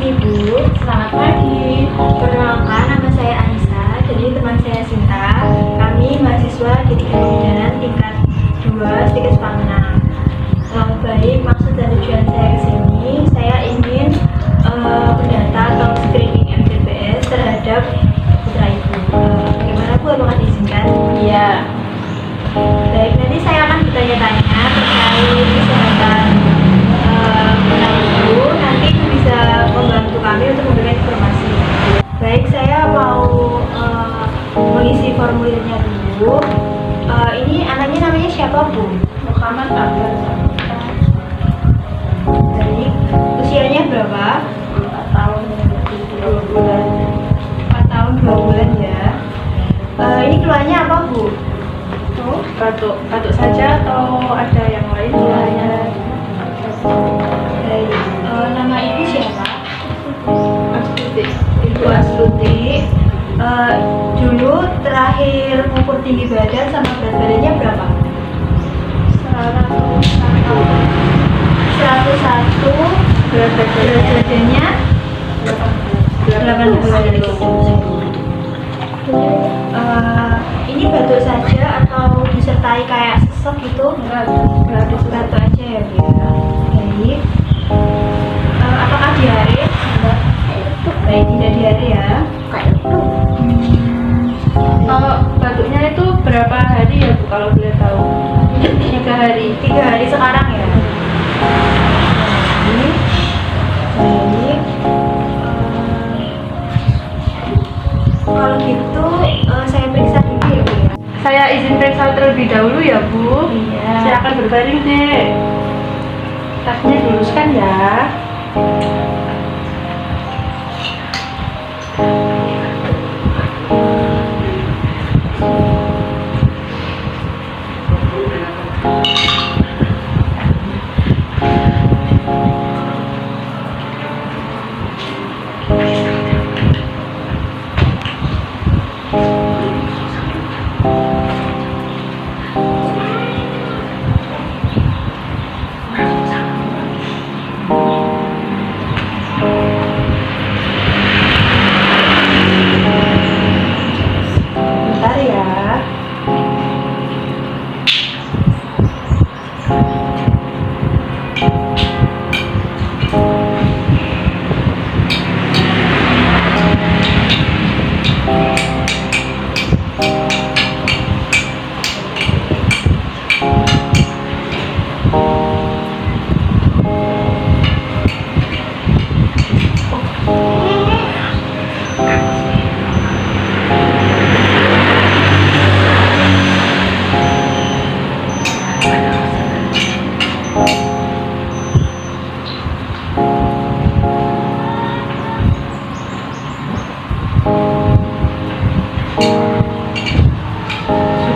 pagi Bu. Selamat pagi. Perkenalkan, nama saya Anissa. Jadi teman saya Sinta. Kami mahasiswa di Kebidanan tingkat 2 Stikes Pangenang. Baik, maksud dan tujuan saya ke sini, saya ingin mendata atau screening MTBS terhadap putra Ibu. Bagaimana Bu, apakah diizinkan? Iya. Baik, nanti saya akan bertanya-tanya terkait kesehatan putra Ibu. Nanti itu bisa membantu kami untuk memberikan informasi. Baik, saya mau mengisi formulirnya dulu. Ini anaknya namanya siapa Bu? Muhammad Akbar. Baik, usianya berapa? 4 tahun 2 bulan. 4 tahun 2 bulan ya. Ini keluarnya apa Bu? Batuk saja atau ada yang lain? Keluarnya. Baik, nama ibu siapa? Astuti. Ibu Astuti. Dulu terakhir mengukur tinggi badan sama berat badannya berapa? 101. Berat badannya 80. Ini batuk saja atau disertai kayak sesek gitu? Enggak Batuk aja ya Bu ya. Baik. Apakah diare? Baik, tidak diare ya. Batuknya itu berapa hari ya Bu kalau boleh tahu? 3 hari. 3 hari sekarang ya. Baik. Baik. Kalau gitu saya periksa dulu ya Bu ya. Saya izin periksa terlebih dahulu ya Bu. Iya. Saya akan berbaring deh. Tasnya diluruskan ya. Bentar ya.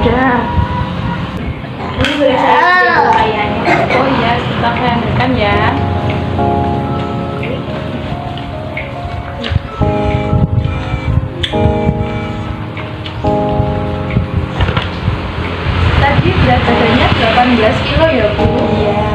Sudah. Ini boleh saya lihat kayaknya. Oh iya, sebentar saya ambilkan ya. Tadi berat badannya 18 kilo ya Bu? Iya.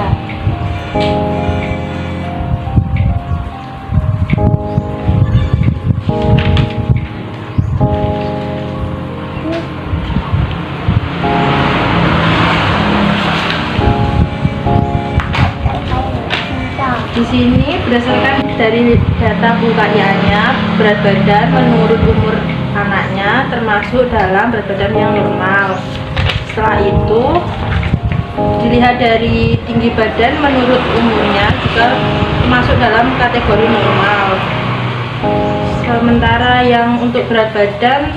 Di sini berdasarkan dari data bukaannya, berat badan menurut umur anaknya termasuk dalam berat badan yang normal. Setelah itu dilihat dari tinggi badan menurut umurnya juga masuk dalam kategori normal. Sementara yang untuk berat badan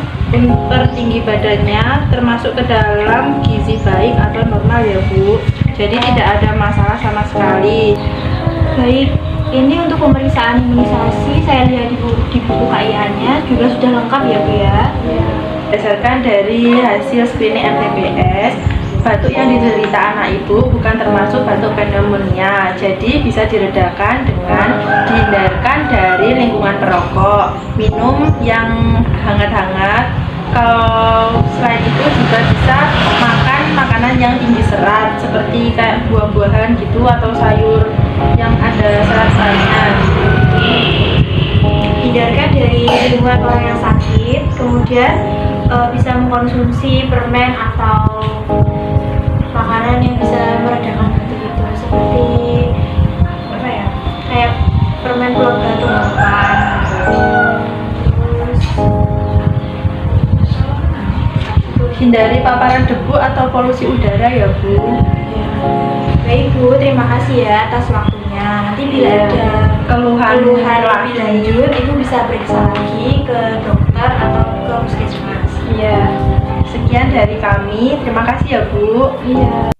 per tinggi badannya termasuk ke dalam gizi baik atau normal ya Bu. Jadi tidak ada masalah sama sekali. Baik, ini untuk pemeriksaan imunisasi saya lihat di buku KIA-nya juga sudah lengkap ya Bu ya. Berdasarkan dari hasil screening MTBS, batuk yang diderita anak ibu bukan termasuk batuk pneumonia, jadi bisa diredakan dengan dihindarkan dari lingkungan perokok, minum yang hangat-hangat. Kalau selain itu juga bisa makan makanan yang tinggi serat seperti kayak buah-buahan gitu atau sayur yang ada serat-seratnya. dihindarkan dari lingkungan orang yang sakit, kemudian bisa mengkonsumsi permen atau makanan yang bisa meredakan batuk itu, seperti apa ya, kayak permen pelot batuk bukan. Hindari paparan debu atau polusi udara ya Bu. Ya. Baik Bu, terima kasih ya atas waktunya. Nanti bila Iya. ada Keluhan lebih lanjut, Ibu bisa periksa lagi ke dokter atau ke puskesmas. Iya. Sekian dari kami. Terima kasih ya Bu. Iya.